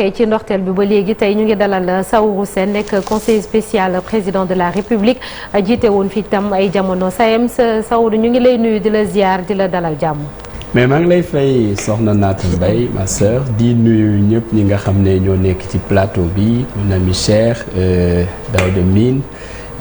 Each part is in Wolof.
waxee ci ndorteel bi ba léegi tey ñu ngi dalal Saourou Sène nekk conseiller spécial président de la République jiite woon fi tam ay jamono SAEMS Saourou ñu ngi lay nuyu di la ziar di la dalal jàmm. mais maa ngi lay fay soxna Naata Mbaye ma sœur di nuyu ñëpp ñi nga xam ne ñoo nekk ci plateau bi mon ami Cheikh Daouda Mine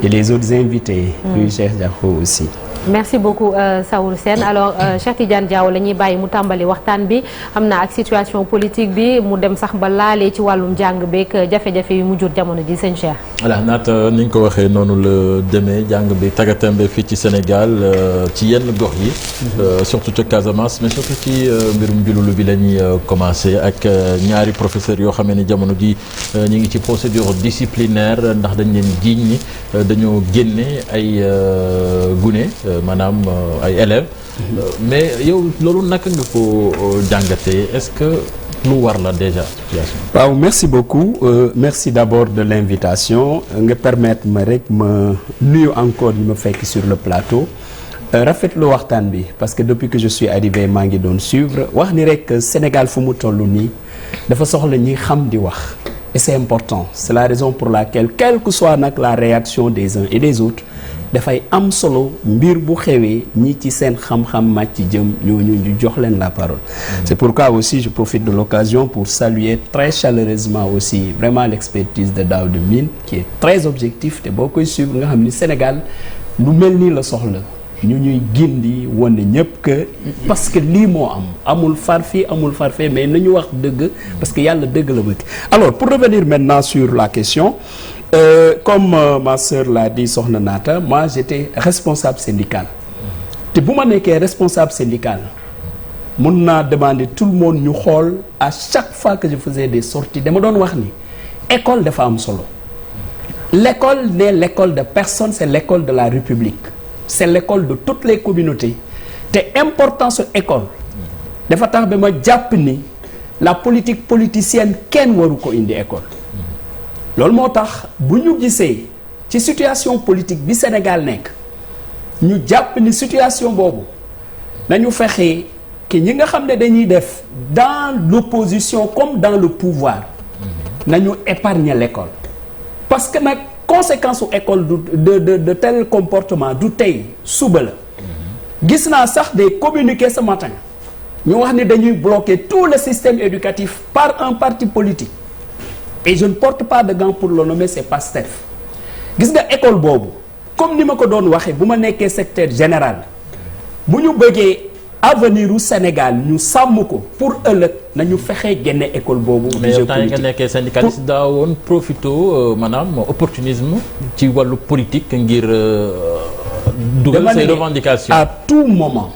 et les autres invités. nuyu Cheikh Diakho aussi. merci beaucoup Saourou Sène alors Cheikh Tidiane Diaw la ñuy bàyyi mu tàmbali waxtaan bi am na ak situation politique bi mu dem sax ba laalee ci wàllum jàng beeg jafe-jafe yu mu jur jamono ji sëñ Cheikh. voilà naata ni ñu ko waxee noonu la demee jàng bi tagatembe fii ci Sénégal ci yenn gox yi. surtout ca Casamance mais surtout ci mbirum jululu bi la ñuy commencé ak ñaari professeurs yoo xam ne jamono ji ñu ngi ci procédure disciplinaire ndax dañ leen jiiñ ni dañoo génne ay gune. maanaam ay élèves mais yow loolu naka nga ko jàngatee est-ce que lu war la déjà situation. waaw merci beaucoup merci d'abord de l'invitation nga permettre ma rek ma nuyu encore ñu ma fekk sur le plateau rafetlu waxtaan bi parce que depuis que je suis arrivé maa ngi doon suivre wax ni rek Sénégal fu mu toll nii dafa soxla ñi xam di wax et c'est important c'est la raison pour laquelle quelle que soit nag la réaction des uns et des autres dafay am solo mbir bu xewee ñi ci seen xam-xam màcc jëm ñooñu ñu jox leen la parole. C'est pourquoi aussi je profite de l'occasion pour saluer très chaleureusement aussi vraiment l'expertise de Daouda Mine qui est très objectif te boo koy suivre nga xam ni Sénégal lu mel nii la soxla ñu ñuy gindi wane ñëpp que parce que lii moo amul far fii amul far fee mais nañu wax dëgg parce que yàlla dëgg la bëgg. Alors pour revenir maintenant sur la question. Comme ma sœur l'a dit soxna Naata moi j'étais responsable syndical te bu ma nekkee responsable syndical mun naa demander tout le monde ñu xool à chaque fois que je faisais des sorties dama doon wax ni école dafa am solo l'école n'est l'école de personne c'est l'école de la République c'est l'école de toutes les communautés te importance su école dafa tax ba ma jàpp ni la politique politicienne kenn waru ko indi école loolu moo tax bu ñu gisee ci situation politique bi Sénégal nekk ñu jàpp ni situation boobu nañu fexe ki ñi nga xam ne dañuy def dans l'opposition comme dans le pouvoir nañu épargner l'école parce que nag conséquence su école de tel comportement du tey suba la gis naa sax des communiqués ce matin ñu wax ni dañuy bloquer tout le système éducatif par un parti politique et je ne porte pas de gants pour le nommer c'est Pastef gis nga école boobu comme ni ma ko doon waxee bu ma nekkee secrétaire général bu ñu bëggee avenir u Sénégal ñu sàmm ko pour ëllëg nañu fexe génne école boobu. mais yow temps yi nga nekkee syndicaliste daa woon profito maanaam opportunisme ci wàllu politique ngir dugal say revendications. à tout moment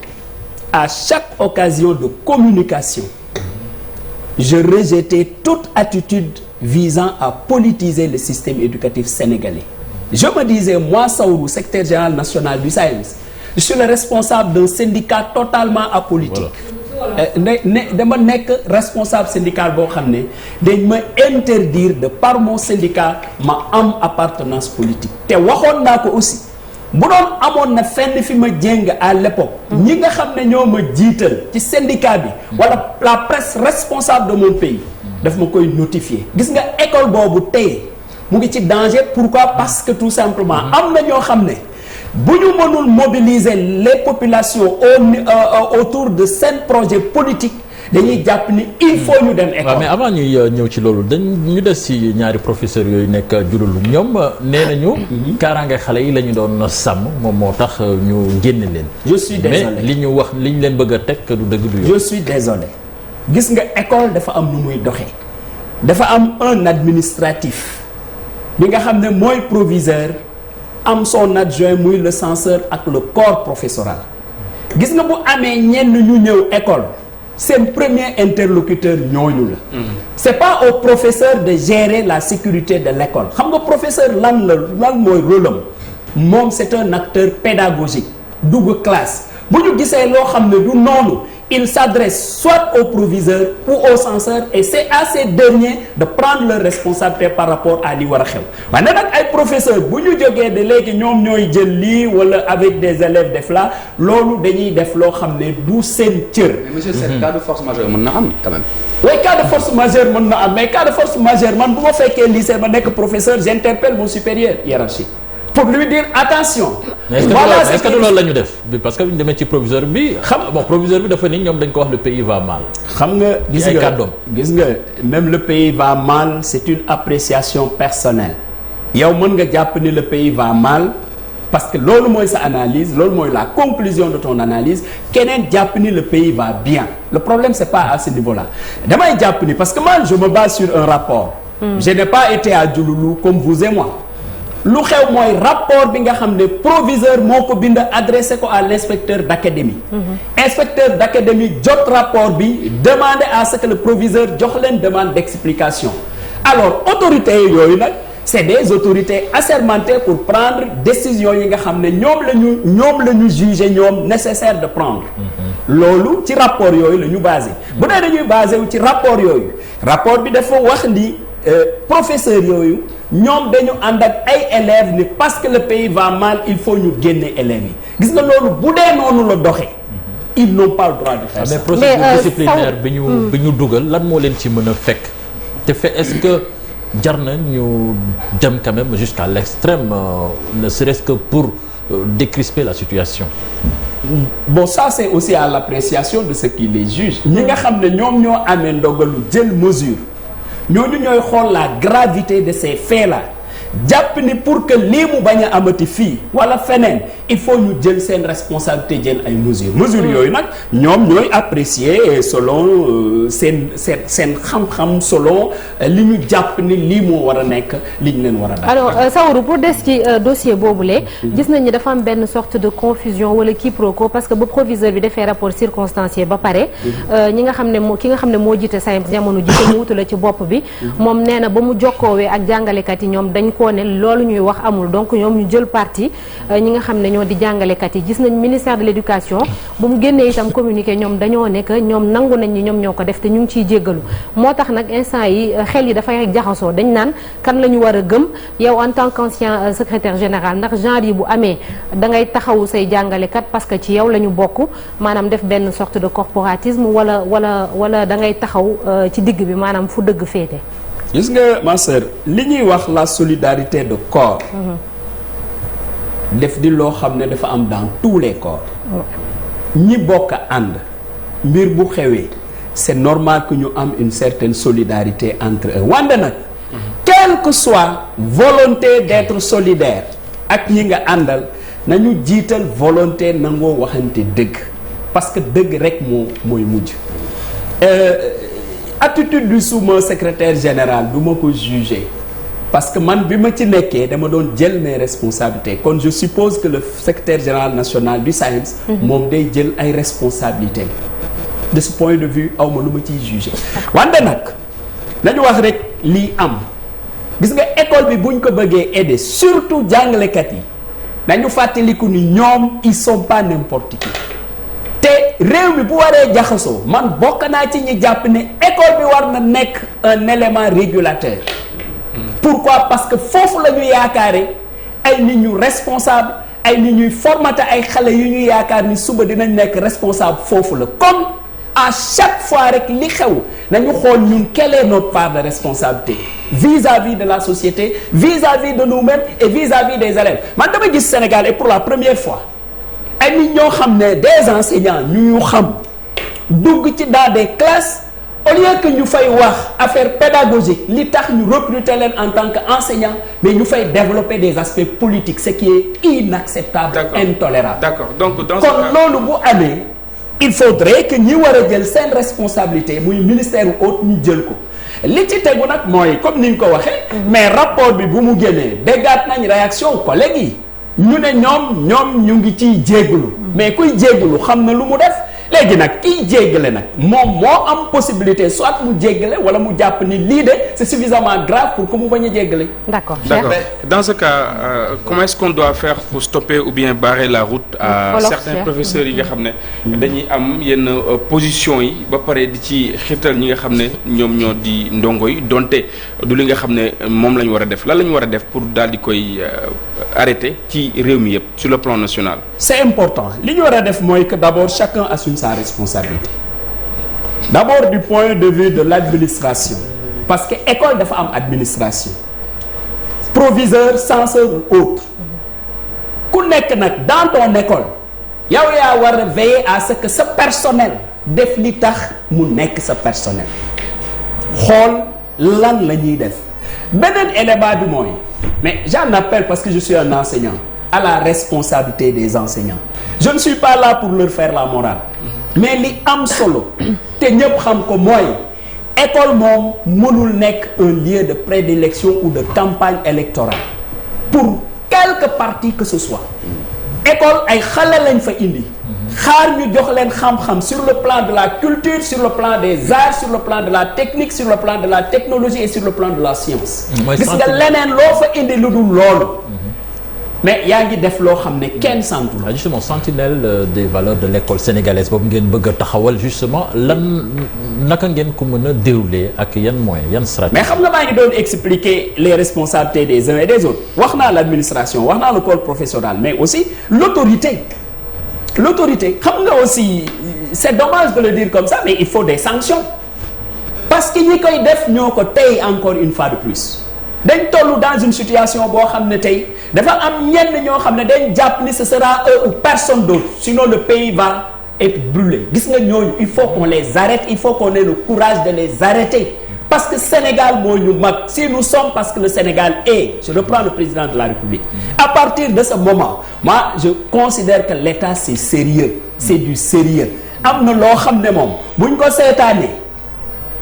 à chaque occasion de communication je rejetais toute attitude visant à politiser le système éducatif sénégalais. Je me disais, moi, Saourou, secrétaire général national du SAEMS, je suis le responsable d'un syndicat totalement apolitique. dama nekk responsable syndical boo xam ne dañ ma interdire de par mon syndicat ma am appartenance politique. te waxoon naa ko aussi bu doon amoon na fenn fi ma jéng à l'époque ñi nga xam ne ñoo ma jiital ci syndicat bi wala la presse responsable de mon pays daf ma koy notifier gis nga école boobu tey mu ngi ci danger pourquoi parce que tout simplement am na ñoo xam ne bu ñu mënul mobiliser les populations autour de seen projet politique dañuy jàpp ni il faut ñu dem école. mais avant ñuy ñëw ci loolu ñu des ci ñaari professeurs yooyu nekk jululu ñoom nee nañu. kaaraange xale yi la ñu doon sàmm moom moo tax ñu génne leen. je suis désolé mais li ñu wax li ñu leen bëgg a teg du dëgg du yoon. je suis désolé gis nga école dafa am nu muy doxee dafa am un administratif bi nga xam ne mooy proviseur am son adjoint muy le censeur ak le corps professoral gis nga bu amee ñenn ñu ñëw école. seen premier interlocuteur ñooñu la. c'est pas au professeur de gérer la sécurité de l'école xam nga professeur lan mooy rôle am moom c'est un acteur pédagogique dugg classe bu ñu gisee loo xam ne du noonu il s'adresse soit au proviseur ou au censeur et c'est à ces derniers de prendre leur responsabilité par rapport à li war a xew waaye nag ay professeurs bu ñu jógee de léegi ñoom ñooy jël lii wala avec des élèves def la loolu dañuy def loo xam ne du seen cër. mais monsieur Sène cas de force majeure mën na am quand même. oui cas de force majeure mën na am mais cas de force majeure man bu ma fekkee lycée ma nekk professeur j'interpelle mon supérieur hiérarchique pour lui dire attention. voilà est-ce que loolu la ñu def parce que bu ñu demee ci proviseur bi. proviseur bi dafa ni ñoom dañ ko wax le pays va mal. xam nga gis nga même le pays va mal c'est une appréciation personnelle. yow mën nga jàpp ni le pays va mal parce que loolu mooy sa analyse loolu mooy la conclusion de ton analyse keneen jàpp ni le pays va bien le problème c'est pas à ce niveau-là damay jàpp ni parce que moi je me base sur un rapport. Je n'ai pas été à Diouloulou comme vous et moi. lu xew mooy rapport bi nga xam ne proviseur moo ko bind adressé ko à l'inspecteur d'académie. Inspecteur d'académie jot rapport bi demander à ce que le proviseur jox leen demande d'explication alors autorités yooyu nag c'est des autorités assermentées pour prendre décision yi nga xam ne ñoom la ñu juger ñoom nécessaire de prendre. loolu ci rapport yooyu la ñu basé. bu dee dañuy basé wu ci rapport yooyu rapport bi dafa wax ni professeur yooyu. ñoom dañu ànd ak ay élèves ni parce que le pays va mal il faut ñu génne élèves yi gis nga loolu bu dee noonu la doxee ils n'ont pas le droit de faire ça. mais procédure disciplinaire bi ñu dugal lan moo leen ci mën a fekk te est-ce que jar na ñu dem quand même jusqu'à l'extrême ne serait-ce que pour décrisper la situation. Bon ça c'est aussi à l'appréciation de ceux qui les jugent. ñi nga xam ne ñoom ñoo amee ndogalu jël mesure. ñooñu ñooy xool la gravité de ces faits-là jàpp ni pour que lii mu bañ a amati fii wala feneen il faut ñu jël seen responsabilité jël ay mesures yooyu nag ñoom ñooy apprécier selon seen xam-xam selon li ñu jàpp ni lii moo war a nekk li ñu leen war a def. alors Saourou pour des ci dossier boobule gis nañ ni dafa am benn sorte de confusion wala quiproquo parce que ba proviseur bi defee rapport circonstancié ba pare ki nga xam ne moo jiite SAEMS jamono ji te mu wutu la ci bopp bi moom nee na ba mu jokkoowee ak jàngalekat yi ñoom dañ ko ne loolu ñuy wax amul donc ñoom ñu jël parti ñi nga xam ne ñoo di jàngalekat yi gis nañ ministère de l'éducation bu mu génnee itam communiqué ñoom dañoo ne que ñoom nangu nañ ni ñoom ñoo ko def te ñu ngi ciy jéggalu moo tax nag instant yi xel yi dafay jaxasoo dañ naan kan la ñu war a gëm yow en tant qu'ancien secrétaire général ndax genre yi bu amee da ngay taxawu say jàngalekat parce que ci yow la ñu bokk maanaam def benn sorte de corporatisme wala da ngay taxaw ci digg bi maanaam fu dëgg féete. gis nga ma sœur li ñuy wax la solidarité de corps def di loo xam ne dafa am dans tous les corps ñi bokk ànd mbir bu xewee c'est normal que ñu am une certaine solidarité entre eux wante nag quelle que soit volonté d'être solidaire ak ñi nga àndal nañu jiital volonté nangoo waxante dëgg parce que dëgg rek mooy mujj attitude du sous-mon secrétaire général du ma ko juger parce que man bi ma ci nekkee dama doon jël mes responsabilités kon je suppose que le secrétaire général national du SAEMS moom day jël ay responsabilités de ce point de vue aw ma lu ma ciy juger wante nag nañu wax rek lii am gis nga école bi buñ ko bëggee aider surtout jàngalekat yi nañu fàttaliku ni ñoom ils sont pas n'importe qui te réew mi bu waree jaxasoo man bokk naa ci ñi jàpp ne école bi war na nekk un élément régulateur. Pourquoi? Parce que foofu la ñu yaakaare ay nit ñu responsable ay nit ñuy formater ay xale yu ñu yaakaar ni suba dinañ nekk responsable foofu la comme à chaque fois rek li xew nañu xool ñun quelle est notre part de responsabilité vis-à-vis de la société vis-à-vis de nous-mêmes et vis-à-vis des élèves man dama gis Sénégal et pour la première fois ay nit ñoo xam ne des enseignants ñu xam dugg ci dans des classes au lieu que ñu fay wax affaire pédagogique li tax ñu recruter leen en tant qu'enseignant mais ñu fay développer des aspects politiques ce qui est inacceptable intolérable d'accord donc dans kon loolu bu amee il faudrait que ñi war a jël seen responsabilité muy ministère u autre ñu jël ko li ci tegu nag mooy comme ni ñu ko waxee mais rapport bi bu mu génnee déggaat nañ réaction collègues yi ñu ne ñoom ñu ngi ciy jéggulu mais kuy jéggulu xam na lu mu def léegi nag kiy jéggale nag moom moo am possibilité soit mu jéggale wala mu jàpp ni lii de c'est suffisamment grave pour que mu bañ a jéggale. D'accord. Mais dans ce cas comment est-ce qu'on doit faire pour stopper ou bien barrer la route à certains professeurs yi nga xam ne dañuy am yenn position yi ba pare di ci xiirtal ñi nga xam ne ñoom ñoo di ndongo yi donte du li nga xam ne moom la ñu war a def lan la ñu war a def pour daal di koy arrêter ci réew mi yëpp sur le plan national. C'est important li ñu war a def mooy que d'abord chacun assume sa responsabilité d'abord du point de vue de l'administration parce que école dafa am administration proviseur censeur ou autre ku nekk nag dans ton école yow yaa war a veiller à ce que sa personnel def li tax mu nekk sa personnel xool lan la ñuy def beneen élément bi mooy mais j'en appelle parce que je suis un enseignant à la responsabilité des enseignants je ne suis pas là pour leur faire la morale mais li am solo te ñëpp xam ko mooy école moom mënul nekk un lieu de prédilection ou de campagne électorale pour quelque parti que ce soit école ay xale lañ fa indi xaar ñu jox leen xam-xam sur le plan de la culture sur le plan des arts sur le plan de la technique sur le plan de la technologie et sur le plan de la science gis nga leneen loo fa indi lu dul loolu mais yaa ngi def loo xam ne kenn santu la. Justement sentinelle des valeurs de l'école sénégalaise boobu ngeen bëgg a taxawal justement lan naka ngeen ko mën a dérouler ak yan moyens yan stratégie. mais xam nga maa ngi doon expliquer les responsabilités des uns et des autres wax naa l'administration wax naa le corps professoral mais aussi l'autorité xam nga aussi c'est dommage de le dire comme ça mais il faut des sanctions parce que ñi koy def ñoo ko tey encore une fois de plus. dañ toll dans une situation boo xam ne tey dafa am ñenn ñoo xam ne dañ jàpp ni ce sera eux ou personne d'autre sinon le pays va être brûlé gis nga ñooñu il faut qu'on les arrête il faut qu'on ait le courage de les arrêter parce que Sénégal moo ñu mag si nous sommes parce que le Sénégal est je reprends le président de la République à partir de ce moment moi je considère que l'État c'est sérieux c'est du sérieux am na loo xam ne moom buñ ko seetaanee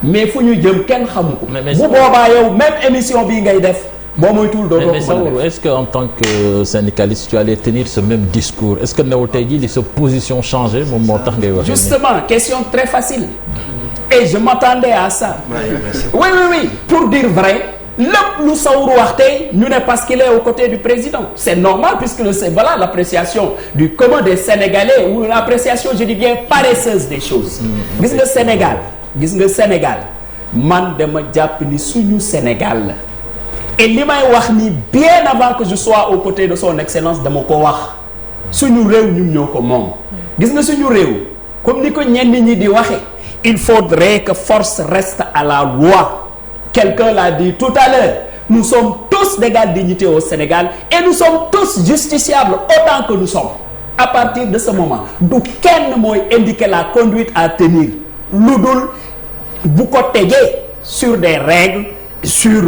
mais fu ñu jëm kenn xamu ko. bu boobaa yow même émission bii ngay def boo moytuwul doo ko mën a def. est-ce que en tant que syndicaliste tu allais tenir ce même discours est-ce que newul tey jii li sa position changé moom moo tax ngay wax. justement question très facile. et je m'attendais à ça. oui pour dire vrai lépp lu Sawru wax tey ñu ne parce qu'il est aux côtés du président c'est normal puisque voilà l'appréciation du commun des Sénégalais ou l'appréciation je dis bien paresseuse des choses. gis nga Sénégal man dama jàpp ni suñu Sénégal la et li may wax ni bien avant que je sois aux côtés de son excellence dama ko wax suñu réew ñun ñoo ko moom gis nga suñu réew comme ni ko ñenn ñi di waxe il faudrait que force reste à la loi quelqu'un l'a dit tout à l'heure nous sommes tous d'égale dignité au Sénégal et nous sommes tous justiciables autant que nous sommes à partir de ce moment du kenn mooy indiquer la conduite à tenir lu dul bu ko tegee sur des règles sur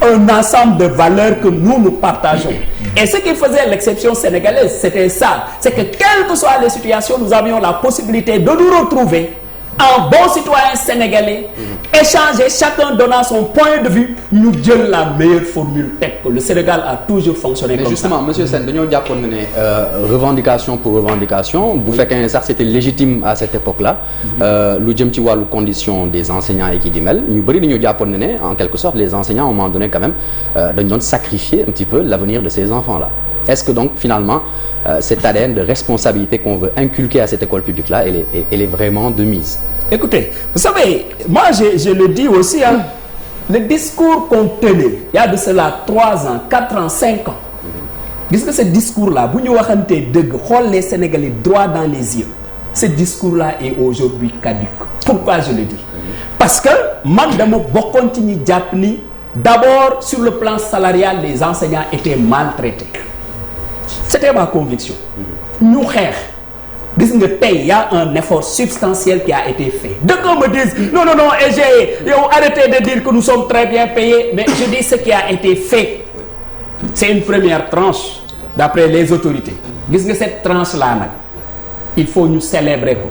un ensemble de valeurs que nous partageons et ce qui faisait l'exception sénégalaise c'était ça c'est que quelles que soient les situations nous avions la possibilité de nous retrouver en bons citoyens sénégalais échanger chacun donnant son point de vue ñu jël la meilleure formule teg ko le Sénégal a toujours fonctionné comme ça. Mais justement monsieur Sène dañoo jàppoon ne revendication pour revendication bu fekkee ne sax c'était légitime à cette époque-là lu jëm ci wàllu condition des enseignants yi ki di mel ñu bëri dañoo jàppoon ne en quelque sorte les enseignants à un moment donné quand même dañu doon sacrifier un petit peu l'avenir de ces enfants-là est-ce que donc finalement cette ADN de responsabilité qu'on veut inculquer à cette école publique-là elle est vraiment de mise. Écoutez, vous savez, moi je le dis aussi hein, le discours qu'on tenait il y a de cela 3 ans, 4 ans, 5 ans. Gis nga ce discours-là bu ñu waxantee dëgg xool les Sénégalais droit dans les yeux. Ce discours-là est aujourd'hui caduc. Pourquoi je le dis? Parce que man dama bokkoon ci ñi jàpp ni d'abord sur le plan salarial les enseignants étaient maltraités. C'était ma conviction. Ñu xeex gis nga tey y a un effort substantiel qui a été fait. D'aucuns me disent non et yow arrêtez de dire que nous sommes très bien payés mais je dis ce qui a été fait. C'est une première tranche d'après les autorités. Gis nga cette tranche-là nag il faut ñu célébrer ko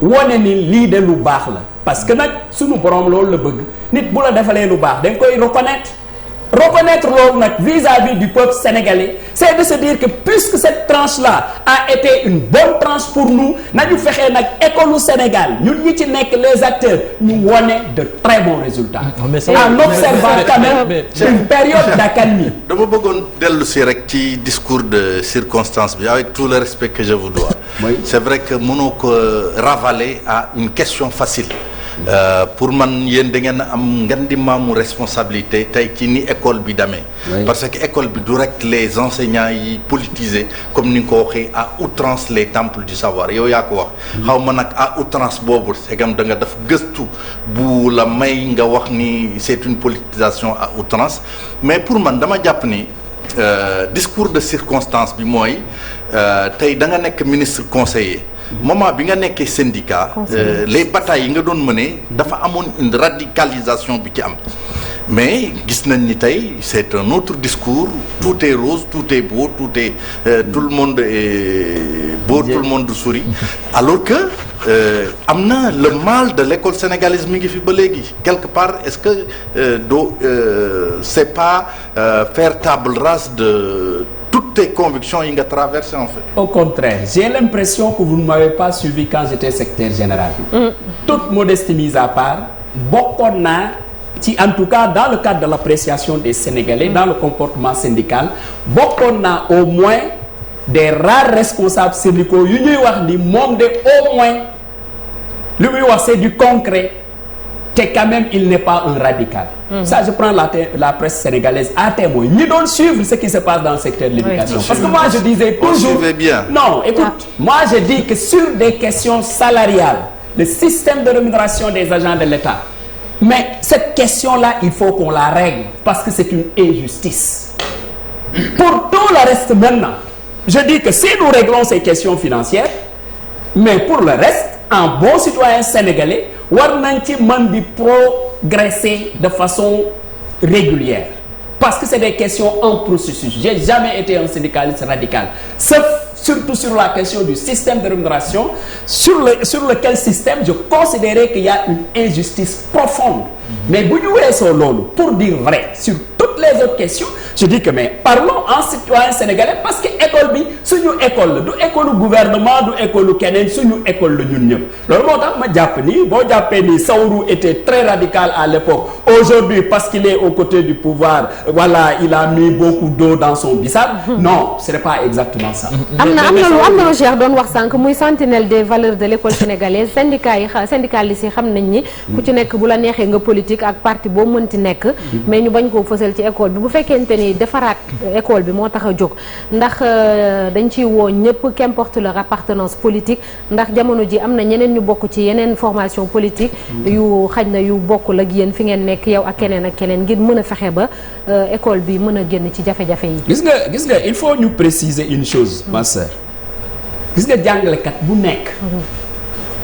wone ni lii de lu baax la parce que nag suñu borom loolu la bëgg nit bu la defalee lu baax dañ koy reconnaître reconnaître loolu nag vis-à-vis du peuple sénégalais c'est de se dire que puisque cette tranche-là a été une bonne tranche pour nous nañu fexee nag école u Sénégal ñun ñi ci nekk les acteurs ñu wone de très bons résultats en observant quand même une période d'accalmie. dama bëggoon dellu si rek ci discours de circonstance bi avec tout le respect que je vous dois. Oui. C'est vrai que mënoo ko ravaler à une question facile. Pour man yéen da ngeen am ngeen di maamu responsabilité tey ci ni école bi demee. Parce que école bi du rek les enseignants yi politisés comme ni nga ko waxee à outrance les temples du savoir yow yaa ko wax. xaw ma nag à outrance boobu segam da nga def gëstu bu la may nga wax ni c'est une politisation à outrance mais pour man dama jàpp ni discours de circonstance bi mooy tey da nga nekk ministre conseiller. moment bi nga nekkee syndicat les batailles yi nga doon mener dafa amoon une radicalisation bi ci am mais gis nañ ni tey c'est un autre discours tout est rose tout est beau tout le monde est beau tout le monde sourit alors que am na le mal de l'école sénégalaise mi ngi fi ba léegi quelque part est-ce que c'est pas faire table rase de toutes tes convictions yi nga traversées en fait. Au contraire, j'ai l'impression que vous ne m'avez pas suivi quand j'étais secrétaire général. Toute modestie mise à part, bokkoon naa ci en tout cas dans le cadre de l'appréciation des Sénégalais dans le comportement syndical bokkoon naa au moins des rares responsables syndicaux yu ñuy wax ni moom de au moins lu muy wax c'est du concret te quand même il n'est pas un radical. Ça je prends la presse sénégalaise à témoin ñi doon suivre ce qui se passe dans le secteur de l'éducation. Parce que moi je disais toujours bien. Non, écoute, moi je dis que sur des questions salariales, le système de rémunération des agents de l'État, mais cette question-là, il faut qu'on la règle parce que c'est une injustice. Pour tout le reste maintenant, je dis que si nous réglons ces questions financières, mais pour le reste, un bon citoyen sénégalais war nañ ci mën di progresser de façon régulière parce que c'est des questions en processus. J'ai jamais été un syndicaliste radical, sauf surtout sur la question du système de rémunération sur lequel système je considérais qu'il y a une injustice profonde. Mais bu ñu weesoo loolu pour dire vrai sur toutes les autres questions je dis que mais parlons en citoyen sénégalais parce que école bi suñu école la du école gouvernement du école keneen suñu école la ñun ñëpp loolu moo tax ma jàpp ni boo jàppee ni Saourou était très radical à l'époque aujourd'hui parce qu'il est aux côtés du pouvoir voilà il a mis beaucoup d'eau dans son bissap non ce n'est pas exactement ça. am na lu Cheikh doon wax sànq muy sentinelle des valeurs de l'école sénégalaise syndicalistes yi xam nañ ni ku ci nekk bu la neexee nga politique ak parti boo mënti nekk mais ñu bañ koo fësal ci école bi bu fekkente ni defaraat école bi moo tax a jóg ndax dañ ciy woo ñëpp qu'importe leur appartenance politique ndax jamono ji am na ñeneen ñu bokk ci yeneen formation politique yu xaj na yu bokkul ak yéen fi ngeen nekk yow ak keneen ngir mën a fexe ba école bi mën a génn ci jafe-jafe yi. gis nga il faut ñu préciser une chose ma sœur gis nga jàngalekat bu nekk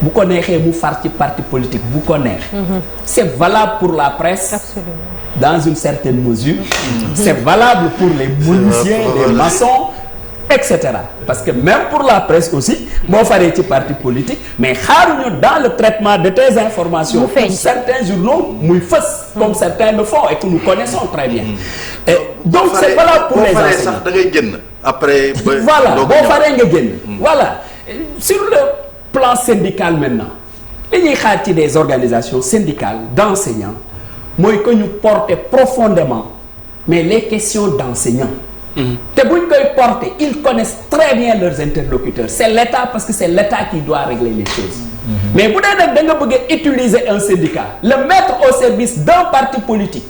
bu ko neexee mu far ci parti politique bu ko neex c'est valable pour la presse. Absolument. Dans une certaine mesure c'est valable pour les menuisiers les maçons etc. parce que même pour la presse aussi boo faree ci parti politique mais xaaruñu dans le traitement de tes informations pour certains journaux muy fës comme certains le font et que nous connaissons très bien et donc c'est valable pour les enseignants sax da ngay génn après voilà boo faree nga génn voilà sur le plan syndical maintenant li ñuy xaar ci des organisations syndicales d'enseignants mooy que ñu porter profondément mais les questions d'enseignants te buñ koy porter ils connaissent très bien leurs interlocuteurs c'est l'État parce que c'est l'État qui doit régler les choses mais bu dee nag da nga bëgg a utiliser un syndicat le mettre au service d'un parti politique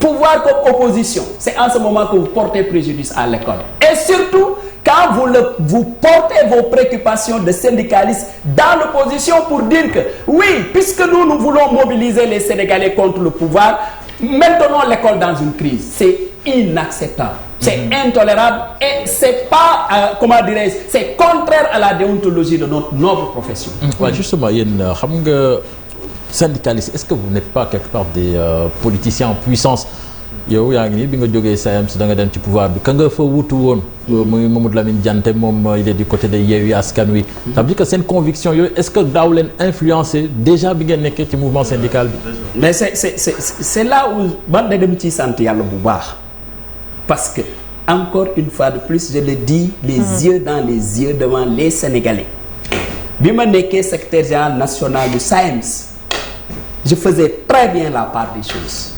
pouvoir comme opposition c'est en ce moment que vous portez préjudice à l'école et surtout quand vous portez vos préoccupations de syndicalistes dans l'opposition pour dire que oui puisque nous voulons mobiliser les Sénégalais contre le pouvoir maintenons l'école dans une crise c'est inacceptable c'est intolérable et c'est pas comment dirais-je c'est contraire à la déontologie de notre noble profession. Ouais, justement yéen xam nga syndicalistes est-ce que vous n'êtes pas quelque part des politiciens en puissance yow yaa ngi nii bi nga jógee SAEMS da nga dem ci pouvoir bi ka nga fa wutu woon muy Mamadou Lamine Diante moom il est du côté de Yewwi Askan Wi ça veut dire que seen conviction yooyu est-ce que daaw leen influencer déjà bi ngeen nekkee ci mouvement syndical bi. mais c'est là où man da dem ci sant yàlla bu baax parce que encore une fois de plus je le dis les yeux dans les yeux devant les Sénégalais bi ma nekkee secrétaire général national du SAEMS je faisais très bien la part des choses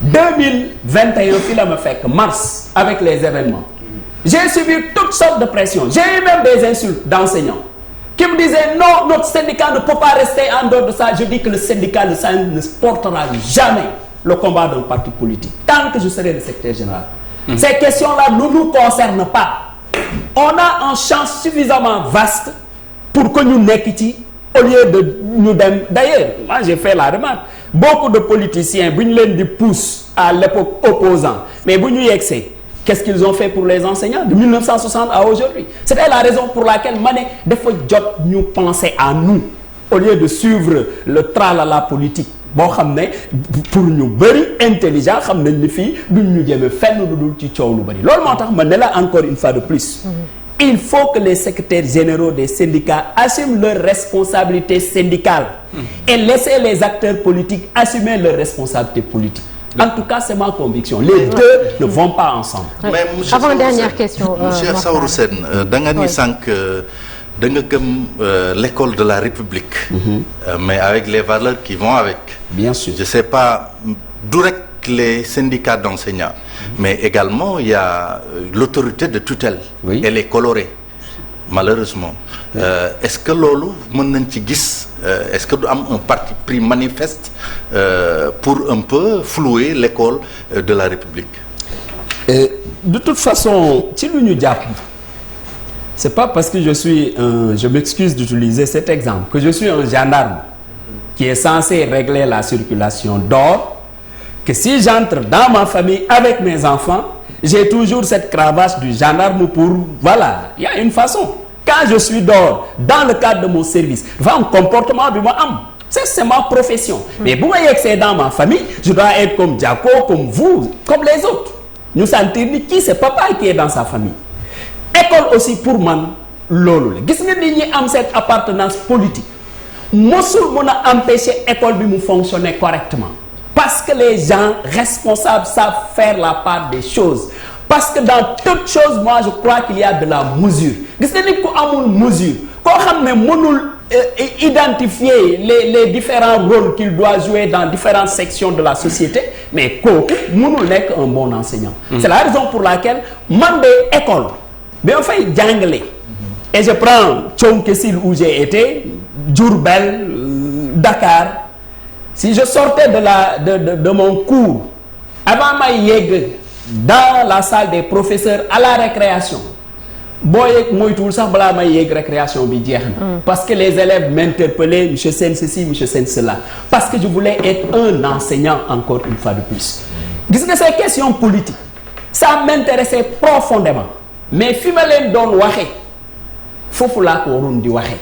2021 fii la ma fekk mars avec les événements j'ai subi toutes sortes de pressions j'ai eu même des insultes d'enseignants qui me disaient non notre syndicat ne peut pas rester en dehors de ça je dis que le syndicat de SAEMS ne portera jamais le combat d'un parti politique tant que je serai le secrétaire général. Ces questions-là ne nous concernent pas on a un champ suffisamment vaste pour que ñu nekk ci au lieu de ñu dem d'ailleurs moi j'ai fait la remarque beaucoup de politiciens bu ñu leen di pousse à l'époque opposant mais bu ñu yegsee qu'est-ce qu'ils ont fait pour les enseignants de 1960 à aujourd'hui c'était la raison pour laquelle ma ne dafa jot ñu penser à nous au lieu de suivre le tralala politique boo xam ne pour ñu bëri intelligent xam nañ ni fii duñ ñu jëme fenn lu dul ci coow lu bëri loolu moo tax ma ne la encore une fois de plus il faut que les secrétaires généraux des syndicats assument leurs responsabilités syndicales et laisser les acteurs politiques assumer leurs responsabilités politiques. En tout cas, c'est ma conviction. Les deux ne vont pas ensemble. Mais avant dernière question. Monsieur Saourou Sène da nga ni sànq da nga gëm l'école de la République. Mais avec les valeurs qui vont avec. Bien sûr. Je sais pas du rek les syndicats d'enseignants. Mais également il y a l'autorité de tutelle. Oui. Elle est colorée malheureusement. Est-ce que loolu mën nañ ci gis est-ce que du am un parti pris manifeste pour un peu flouer l'école de la République. De toute façon ci lu ñu jàpp c'est pas parce que je m'excuse d'utiliser cet exemple que je suis un gendarme qui est censé régler la circulation d'or que si j'entre dans ma famille avec mes enfants j'ai toujours cette cravache du gendarme pour voilà il y a une façon quand je suis dehors dans le cadre de mon service dafa am comportement bi ma am c'est ma profession mais bu ma yegsee dans ma famille je dois être comme Diako comme vous comme les autres ñu sentir ni kii c'est papa qui est dans sa famille école aussi pour man loolu la gis nga nit ñi am cette appartenance politique mosul mën a empêcher école bi mu fonctionner correctement parce que les gens responsables savent faire la part des choses parce que dans toute chose moi je crois qu'il y a de la mesure gis nga nit ku amul mesure koo xam ne mënul identifier les différents rôles qu'il doit jouer dans différentes sections de la société mais kooku mënul nekk un bon enseignant. C'est la raison pour laquelle man de école bi ma fay jàngale et je prends Thionck-Essyl où j'ai été Diourbel Dakar si je sortais de mon cours avant may yegg dans la salle des professeurs à la récréation boo yegg moytuwul sax balaa may yegg récréation bi jeex na parce que les élèves m'interpellaient monsieur Sène ceci monsieur Sène cela parce que je voulais être un enseignant encore une fois de plus gis nga ces questions politiques ça m'intéressait profondément mais fi ma leen doon waxee foofu laa ko waroon di waxee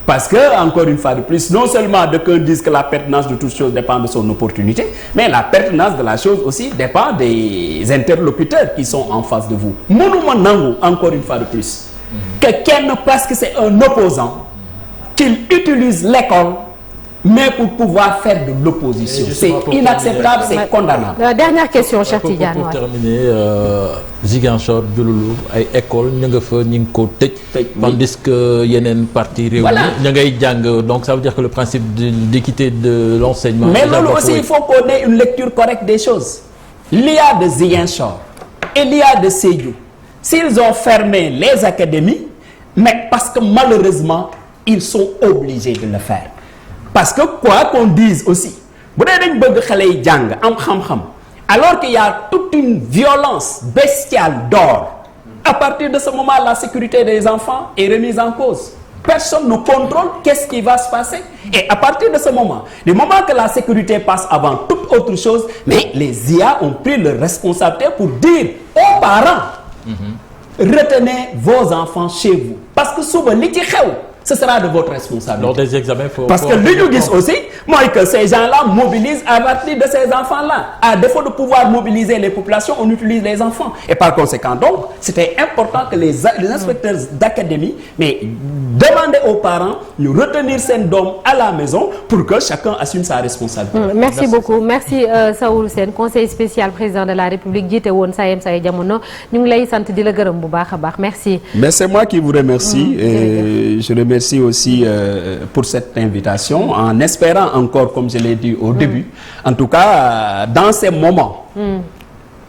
parce que encore une fois de plus non seulement d'aucuns disent que la pertinence de toute chose dépend de son opportunité mais la pertinence de la chose aussi dépend des interlocuteurs qui sont en face de vous mënuma nangu encore une fois de plus que kenn parce que c'est un opposant qu'il utilise l'école mais pour pouvoir faire de l'opposition c'est inacceptable c'est condamnable. Dernière question Cheikh Tidiane pour terminer Ziguinchor Diouloulou ay école ñu nga fa ñu ngi ko tëj tandis que yeneen parti réew mi ñu ngay jàng donc ça veut dire que le principe d'équité de l'enseignement mais loolu aussi il faut qu'on ait une lecture correcte des choses l'IA de Ziguinchor et l'IA de Sédhiou s'ils ont fermé les académies mais parce que malheureusement ils sont obligés de le faire parce que quoi qu'on dise aussi bu dee dañ bëgg xale yi jàng am xam-xam alors qu'il y a toute une violence bestiale dehors à partir de ce moment la sécurité des enfants est remise en cause personne ne contrôle qu'est-ce qui va se passer et à partir de ce moment du moment que la sécurité passe avant toute autre chose mais les IA ont pris leur responsabilité pour dire aux parents retenez vos enfants chez vous parce que suba li ci xew ce sera de votre responsabilité. Lors des examens, parce que li ñu gis aussi mooy que ces gens-là mobilisent à partir de ces enfants-là. À défaut de pouvoir mobiliser les populations, on utilise les enfants. Et par conséquent, donc, c'était important que les inspecteurs d'académie mais demander aux parents ñu retenir seen doom à la maison pour que chacun assume sa responsabilité. Merci beaucoup. Merci Saourou Sène, conseiller spécial président de la République jiite woon SAEMS ay jamono ñu ngi lay sant di la gërëm bu baax a baax merci. Mais c'est moi qui vous remercie et je remercie aussi pour cette invitation en espérant encore, comme je l'ai dit au début, en tout cas dans ces moments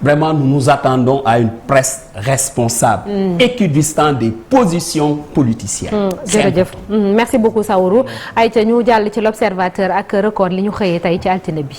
vraiment nous nous attendons à une presse responsable équidistant des positions politiciennes. Jërëjëf merci beaucoup Saourou. Ayca ñu jàll ci l'Observateur ak Record li ñu xëyee tey ci altine bi.